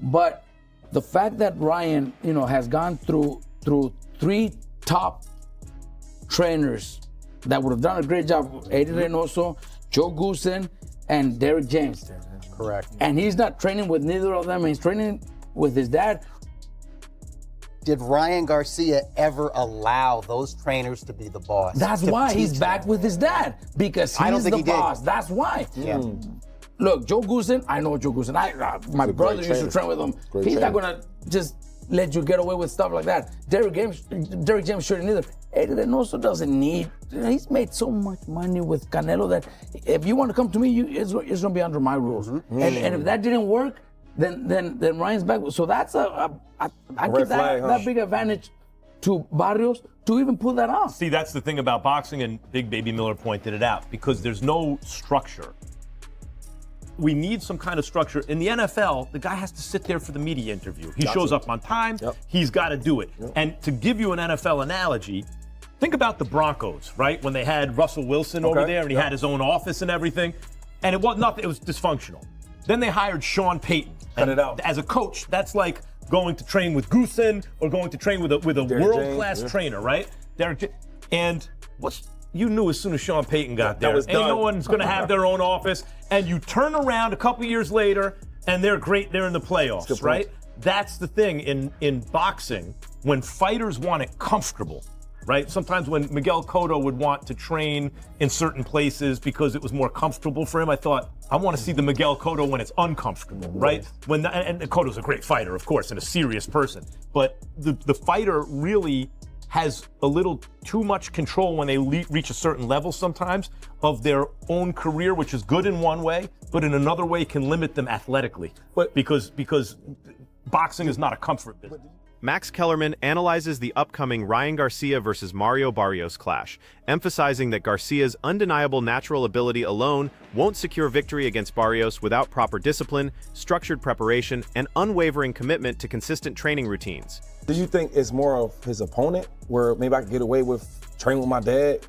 But the fact that Ryan, has gone through 3 top trainers that would have done a great job, Eddie Reynoso, Joe Goosen, and Derrick James. Correct. And he's not training with neither of them. He's training with his dad. Did Ryan Garcia ever allow those trainers to be the boss? That's why he's back with his dad, because he's the boss. That's why. Yeah. Look, Joe Goosen, I know Joe Goosen. My brother used to train with him. He's not going to just let you get away with stuff like that. Derrick James shouldn't either. Eddie Reynoso doesn't need. He's made so much money with Canelo that if you want to come to me, it's going to be under my rules. And if that didn't work, then Ryan's back. So that's I give that big advantage to Barrios to even pull that off. See, that's the thing about boxing, and Big Baby Miller pointed it out, because there's no structure. We need some kind of structure. In the NFL, the guy has to sit there for the media interview. He shows up on time. He's got to do it. And to give you an NFL analogy, think about the Broncos, right? When they had Russell Wilson over there and he had his own office and everything. And it was nothing, it was dysfunctional. Then they hired Sean Payton. Cut it out. As a coach, that's like going to train with Goosen or going to train with a world-class trainer, right? And you knew as soon as Sean Payton got there, ain't no one's going to have their own office. And you turn around a couple years later, and they're great. They're in the playoffs, right? That's the thing in boxing. When fighters want it comfortable, right? Sometimes when Miguel Cotto would want to train in certain places because it was more comfortable for him, I thought, I want to see the Miguel Cotto when it's uncomfortable, right? And Cotto's a great fighter, of course, and a serious person. But the fighter really has a little too much control when they reach a certain level sometimes of their own career, which is good in one way, but in another way can limit them athletically. Because boxing is not a comfort business. Max Kellerman analyzes the upcoming Ryan Garcia versus Mario Barrios clash, emphasizing that Garcia's undeniable natural ability alone won't secure victory against Barrios without proper discipline, structured preparation, and unwavering commitment to consistent training routines. Do you think it's more of his opponent, where maybe I can get away with training with my dad,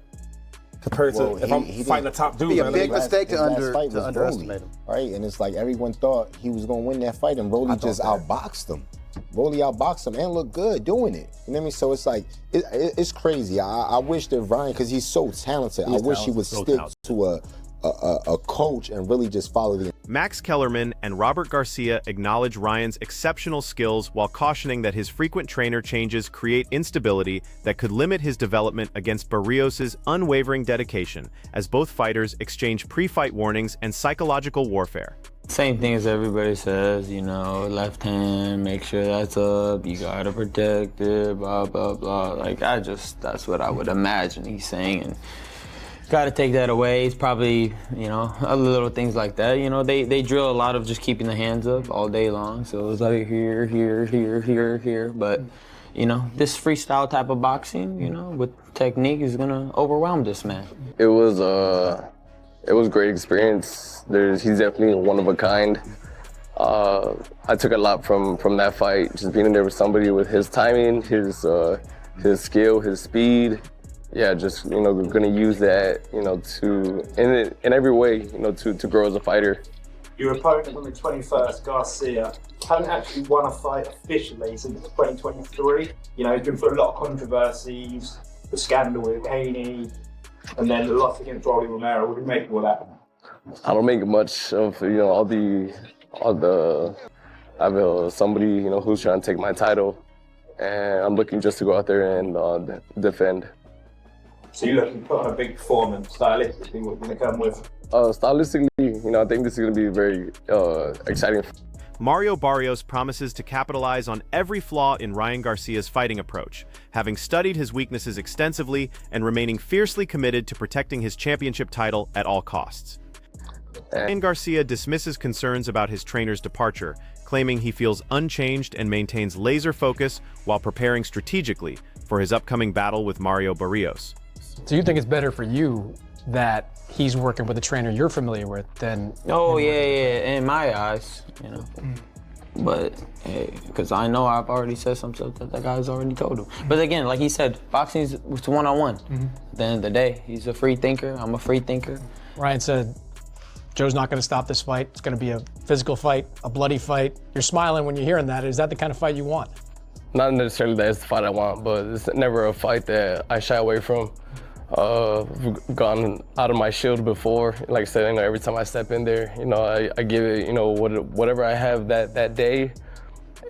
compared to if I'm fighting a top dude? It'd be a big mistake to underestimate him. Right, and it's like everyone thought he was going to win that fight, and Rolly just outboxed him. Rolly outboxed him and looked good doing it. You know what I mean? So it's like, it's crazy. I wish that Ryan, because he's so talented, I wish he would stick to a coach and really just follow the... Max Kellerman and Robert Garcia acknowledge Ryan's exceptional skills while cautioning that his frequent trainer changes create instability that could limit his development against Barrios' unwavering dedication, as both fighters exchange pre-fight warnings and psychological warfare. Same thing as everybody says, left hand, make sure that's up, you gotta protect it, blah, blah, blah. Like, that's what I would imagine he's saying. And gotta take that away. It's probably, little things like that. They drill a lot of just keeping the hands up all day long. So it's like here, here, here, here, here. But, this freestyle type of boxing, with technique is gonna overwhelm this man. It was a great experience. He's definitely one of a kind. I took a lot from that fight, just being in there with somebody with his timing, his skill, his speed. Yeah, just gonna use that, in every way, to grow as a fighter. Your opponent on the 21st, Garcia, hadn't actually won a fight officially since 2023. He's been through a lot of controversies, the scandal with Haney, and then the loss against Rolly Romero. What do you make of all that? I don't make much of all the. I have somebody who's trying to take my title, and I'm looking just to go out there and defend. So you're looking to put on a big performance. Stylistically, what you're going to come with? Stylistically, I think this is going to be very exciting. Mario Barrios promises to capitalize on every flaw in Ryan Garcia's fighting approach, having studied his weaknesses extensively and remaining fiercely committed to protecting his championship title at all costs. Ryan Garcia dismisses concerns about his trainer's departure, claiming he feels unchanged and maintains laser focus while preparing strategically for his upcoming battle with Mario Barrios. So you think it's better for you that he's working with a trainer you're familiar with than... Oh, yeah, in my eyes, But, hey, because I know I've already said some stuff that guy's already told him. But again, like he said, boxing is one-on-one. At the end of the day, he's a free thinker, I'm a free thinker. Ryan said, Joe's not going to stop this fight. It's going to be a physical fight, a bloody fight. You're smiling when you're hearing that. Is that the kind of fight you want? Not necessarily that it's the fight I want, but it's never a fight that I shy away from. I've gone out of my shield before. Like I said, every time I step in there, I give it, whatever I have that day.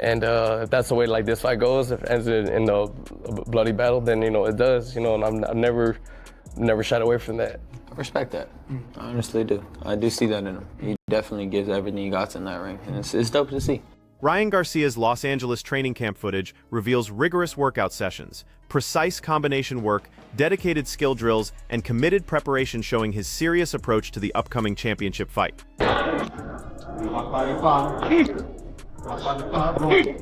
And if that's the way like this fight goes, if it ends in a bloody battle, then it does. And I've never shied away from that. I respect that. I honestly do. I do see that in him. He definitely gives everything he got in that ring, and it's dope to see. Ryan Garcia's Los Angeles training camp footage reveals rigorous workout sessions, precise combination work, dedicated skill drills, and committed preparation showing his serious approach to the upcoming championship fight. Lock the top three. Lock the top three.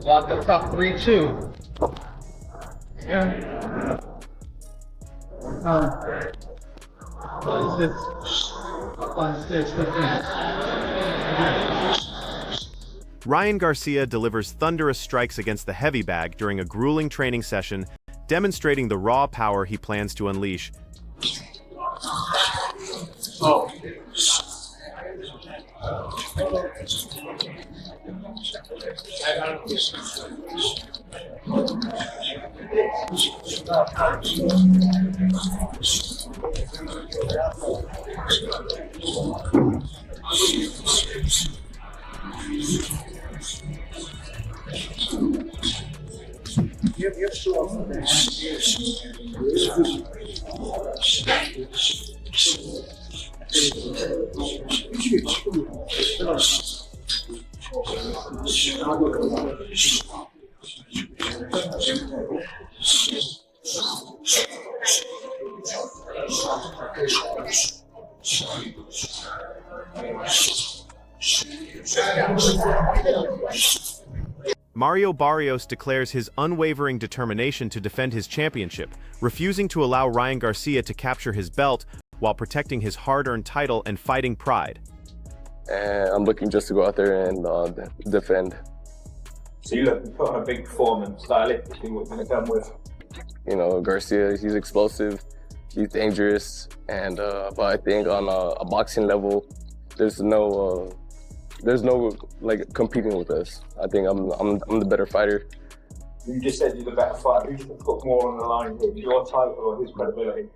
Lock the top 3-2. Yeah. 1-6. Ryan Garcia delivers thunderous strikes against the heavy bag during a grueling training session, demonstrating the raw power he plans to unleash. Oh. Mario Barrios declares his unwavering determination to defend his championship, refusing to allow Ryan Garcia to capture his belt while protecting his hard-earned title and fighting pride. And I'm looking just to go out there and defend. So you look to put on a big performance, stylistically, what you're going to come with? Garcia, he's explosive, he's dangerous, and but I think on a boxing level, there's no like competing with us. I think I'm the better fighter. You just said you're the better fighter. Who's going to put more on the line with your title or his credibility?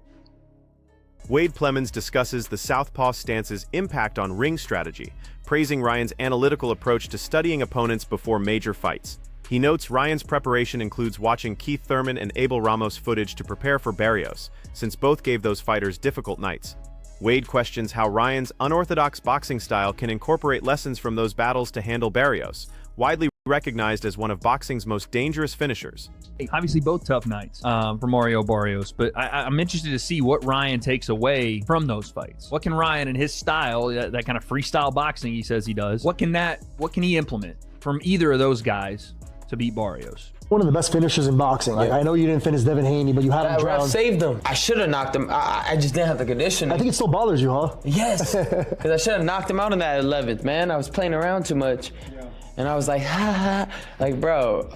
Wade Plemons discusses the Southpaw stance's impact on ring strategy, praising Ryan's analytical approach to studying opponents before major fights. He notes Ryan's preparation includes watching Keith Thurman and Abel Ramos footage to prepare for Barrios, since both gave those fighters difficult nights. Wade questions how Ryan's unorthodox boxing style can incorporate lessons from those battles to handle Barrios, widely recognized as one of boxing's most dangerous finishers. Obviously both tough nights for Mario Barrios, but I'm interested to see what Ryan takes away from those fights. What can Ryan and his style, that kind of freestyle boxing he says he does, what can he implement from either of those guys to beat Barrios? One of the best finishers in boxing. Like, I know you didn't finish Devin Haney, but you had him drowned. Saved him. I should have knocked him. I just didn't have the conditioning. I think it still bothers you, huh? Yes, because I should have knocked him out in that 11th, man. I was playing around too much. And I was like, ha ha, like, bro.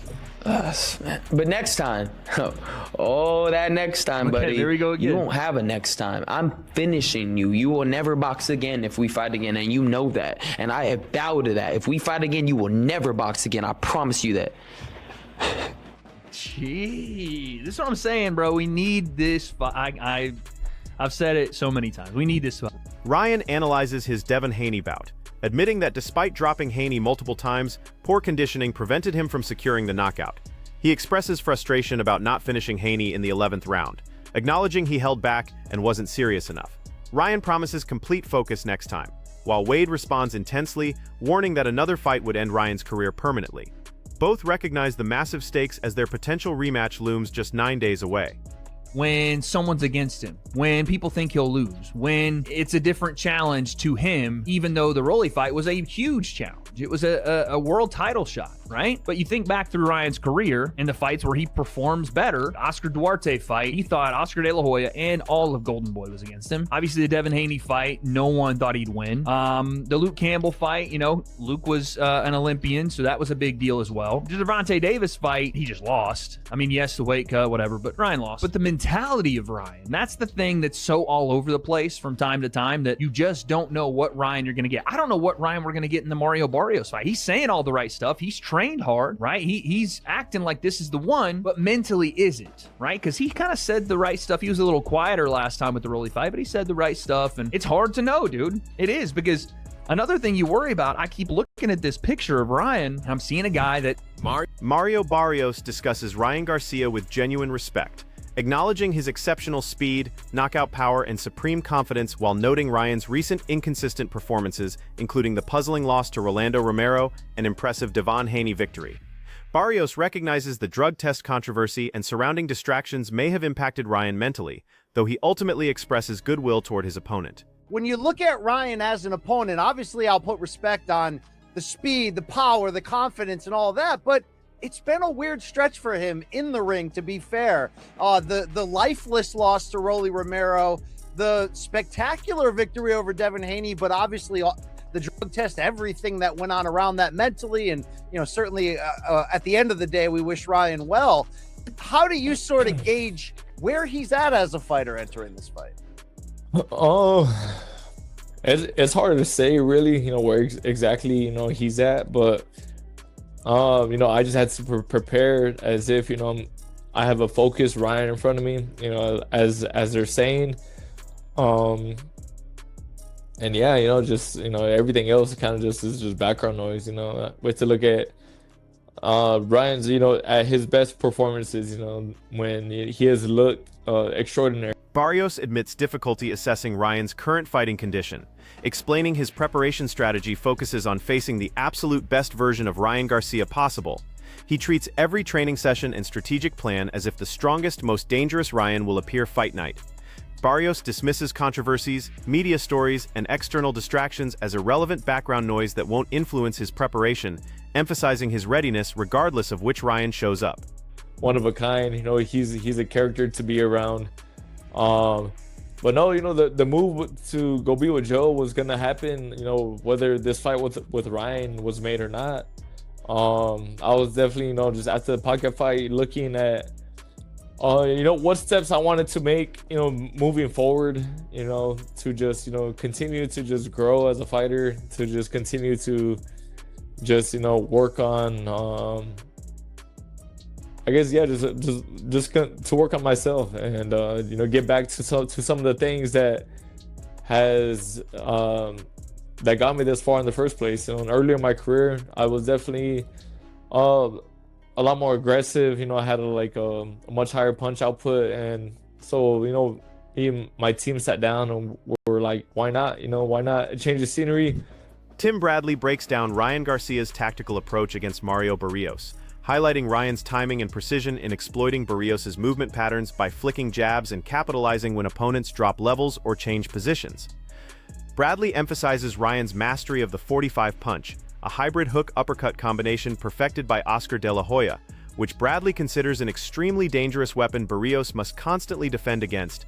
But next time, that next time, buddy. There we go again. You won't have a next time. I'm finishing you. You will never box again if we fight again, and you know that. And I bow to that. If we fight again, you will never box again. I promise you that. Gee, this is what I'm saying, bro. We need this fight. I've said it so many times. We need this fight. Ryan analyzes his Devin Haney bout, admitting that despite dropping Haney multiple times, poor conditioning prevented him from securing the knockout. He expresses frustration about not finishing Haney in the 11th round, acknowledging he held back and wasn't serious enough. Ryan promises complete focus next time, while Wade responds intensely, warning that another fight would end Ryan's career permanently. Both recognize the massive stakes as their potential rematch looms just 9 days away. when someone's against him, when people think he'll lose, when it's a different challenge to him, even though the Rolly fight was a huge challenge. It was a world title shot, right? But you think back through Ryan's career and the fights where he performs better. Oscar Duarte fight, he thought Oscar De La Hoya and all of Golden Boy was against him. Obviously, the Devin Haney fight, no one thought he'd win. The Luke Campbell fight, Luke was an Olympian, so that was a big deal as well. The Gervonta Davis fight, he just lost. I mean, yes, the weight cut, whatever, but Ryan lost. But the mentality of Ryan, that's the thing that's so all over the place from time to time that you just don't know what Ryan you're going to get. I don't know what Ryan we're going to get in the Mario Barrios fight. He's saying all the right stuff. He's trained hard, right? He's acting like this is the one, but mentally isn't, right? Because he kind of said the right stuff. He was a little quieter last time with the Rolly fight, but he said the right stuff, and it's hard to know, dude. It is, because another thing you worry about, I keep looking at this picture of Ryan, and I'm seeing a guy that... Mario Barrios discusses Ryan Garcia with genuine respect, acknowledging his exceptional speed, knockout power, and supreme confidence while noting Ryan's recent inconsistent performances, including the puzzling loss to Rolando Romero and impressive Devin Haney victory. Barrios recognizes the drug test controversy and surrounding distractions may have impacted Ryan mentally, though he ultimately expresses goodwill toward his opponent. When you look at Ryan as an opponent, obviously I'll put respect on the speed, the power, the confidence, and all that, but it's been a weird stretch for him in the ring, to be fair. The lifeless loss to Rolly Romero, the spectacular victory over Devin Haney, but obviously the drug test, everything that went on around that mentally, and certainly at the end of the day, we wish Ryan well. How do you sort of gauge where he's at as a fighter entering this fight? It's hard to say really, where exactly, he's at, but I just had to prepare as if, I have a focused Ryan in front of me, as they're saying. And yeah, just, everything else kind of just is just background noise, We have to look at Ryan's, at his best performances, when he has looked extraordinary. Barrios admits difficulty assessing Ryan's current fighting condition, explaining his preparation strategy focuses on facing the absolute best version of Ryan Garcia possible. He treats every training session and strategic plan as if the strongest, most dangerous Ryan will appear fight night. Barrios dismisses controversies, media stories, and external distractions as irrelevant background noise that won't influence his preparation, emphasizing his readiness regardless of which Ryan shows up. One of a kind, he's a character to be around. But no, the move to go be with Joe was gonna happen, whether this fight with Ryan was made or not. I was definitely, just after the pocket fight looking at what steps I wanted to make, moving forward, to just, continue to just grow as a fighter, to just continue to just, work on I guess, yeah, just to work on myself and get back to some of the things that has that got me this far in the first place. Earlier in my career, I was definitely a lot more aggressive. I had a much higher punch output, and so even my team sat down and were like, why not? Why not change the scenery? Tim Bradley breaks down Ryan Garcia's tactical approach against Mario Barrios, highlighting Ryan's timing and precision in exploiting Barrios' movement patterns by flicking jabs and capitalizing when opponents drop levels or change positions. Bradley emphasizes Ryan's mastery of the 45 punch, a hybrid hook-uppercut combination perfected by Oscar De La Hoya, which Bradley considers an extremely dangerous weapon Barrios must constantly defend against.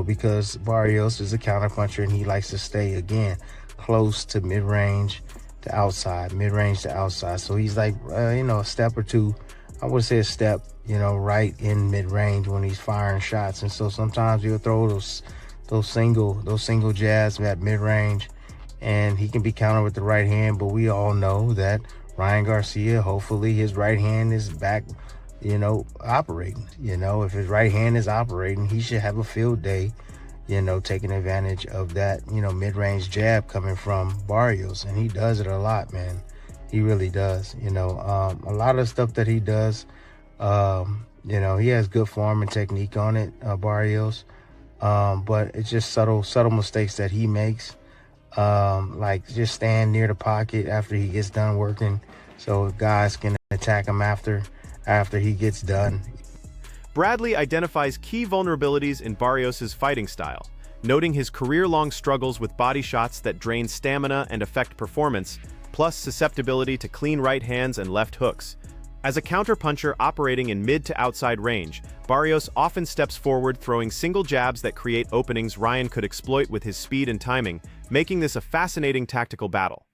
Because Barrios is a counterpuncher and he likes to stay, again, close to mid-range to outside, mid-range to outside. So he's like, a step or two, I would say a step, right in mid-range when he's firing shots. And so sometimes he'll throw those single jabs at mid-range, and he can be countered with the right hand. But we all know that Ryan Garcia, hopefully his right hand is back, operating. If his right hand is operating, he should have a field day, taking advantage of that, mid-range jab coming from Barrios. And he does it a lot, man. He really does. A lot of stuff that he does, he has good form and technique on it, Barrios. But it's just subtle mistakes that he makes. Like just stand near the pocket after he gets done working, so guys can attack him after he gets done. Bradley identifies key vulnerabilities in Barrios' fighting style, noting his career-long struggles with body shots that drain stamina and affect performance, plus susceptibility to clean right hands and left hooks. As a counterpuncher operating in mid to outside range, Barrios often steps forward throwing single jabs that create openings Ryan could exploit with his speed and timing, making this a fascinating tactical battle.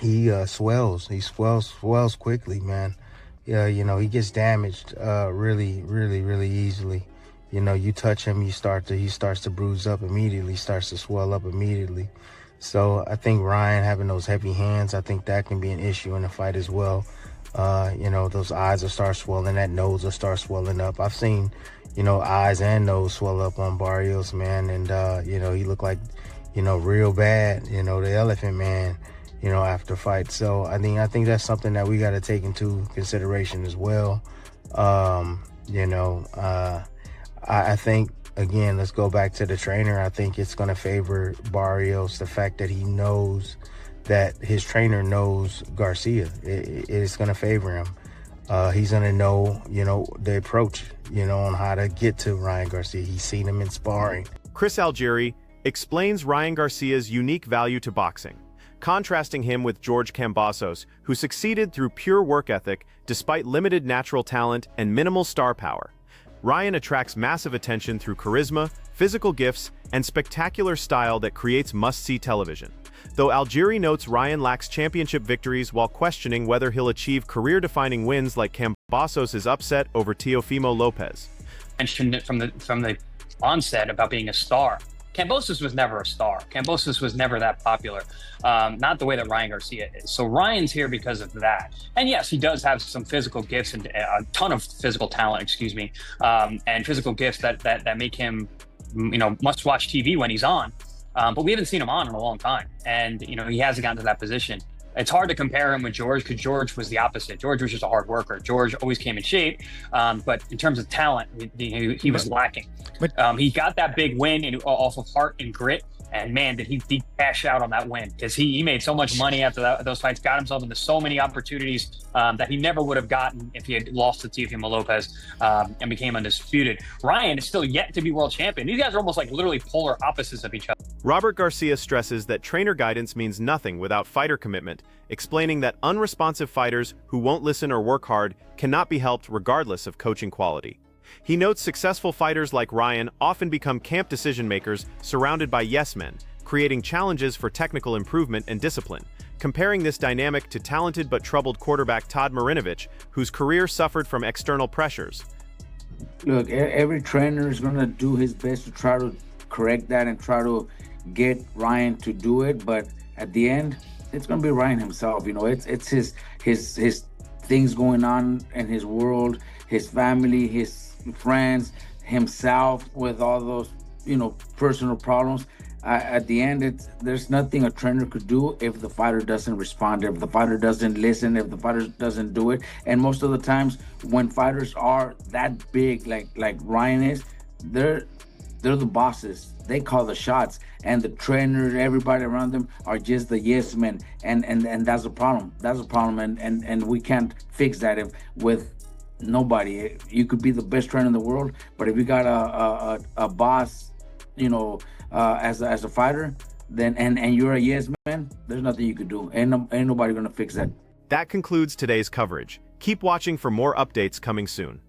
He swells. He swells quickly, man. Yeah, you know, he gets damaged really easily. You know, you touch him, he starts to bruise up immediately, starts to swell up immediately. So I think Ryan having those heavy hands, I think that can be an issue in the fight as well. You know, those eyes will start swelling, that nose will start swelling up. I've seen, you know, eyes and nose swell up on Barrios, man, and you know, he looked like, you know, real bad, you know, the Elephant Man, you know, after fight. So I think that's something that we got to take into consideration as well. You know, I think, again, let's go back to the trainer. I think it's going to favor Barrios, the fact that he knows that his trainer knows Garcia. It's going to favor him. He's going to know, you know, the approach, you know, on how to get to Ryan Garcia. He's seen him in sparring. Chris Algieri explains Ryan Garcia's unique value to boxing, contrasting him with George Kambosos, who succeeded through pure work ethic despite limited natural talent and minimal star power. Ryan attracts massive attention through charisma, physical gifts, and spectacular style that creates must-see television. Though Algieri notes Ryan lacks championship victories while questioning whether he'll achieve career-defining wins like Kambosos' upset over Teofimo Lopez. Mentioned it from the onset about being a star. Kambosos was never a star. Kambosos was never that popular, not the way that Ryan Garcia is. So Ryan's here because of that. And yes, he does have some physical gifts and a ton of physical talent, and physical gifts that make him, you know, must-watch TV when he's on. But we haven't seen him on in a long time. And, you know, he hasn't gotten to that position. It's hard to compare him with George because George was the opposite. George was just a hard worker. George always came in shape, but in terms of talent, he was lacking. He got that big win off of heart and grit, and man, did he cash out on that win, because he made so much money after those fights, got himself into so many opportunities that he never would have gotten if he had lost to Teofimo Lopez and became undisputed. Ryan is still yet to be world champion. These guys are almost like literally polar opposites of each other. Robert Garcia stresses that trainer guidance means nothing without fighter commitment, explaining that unresponsive fighters who won't listen or work hard cannot be helped regardless of coaching quality. He notes successful fighters like Ryan often become camp decision-makers surrounded by yes-men, creating challenges for technical improvement and discipline, comparing this dynamic to talented but troubled quarterback Todd Marinovich, whose career suffered from external pressures. Look, every trainer is going to do his best to try to correct that and try to get Ryan to do it, but at the end, it's going to be Ryan himself. You know, it's his things going on in his world, his family, his friends, himself, with all those, you know, personal problems. At the end, there's nothing a trainer could do if the fighter doesn't respond, if the fighter doesn't listen, if the fighter doesn't do it. And most of the times, when fighters are that big, like Ryan is, they're the bosses. They call the shots, and the trainer, everybody around them are just the yes men, and that's a problem. That's a problem, and we can't fix that with nobody. You could be the best trainer in the world, but if you got a boss, you know, as a fighter, then and you're a yes man, there's nothing you could do. Ain't nobody gonna fix that. That concludes today's coverage. Keep watching for more updates coming soon.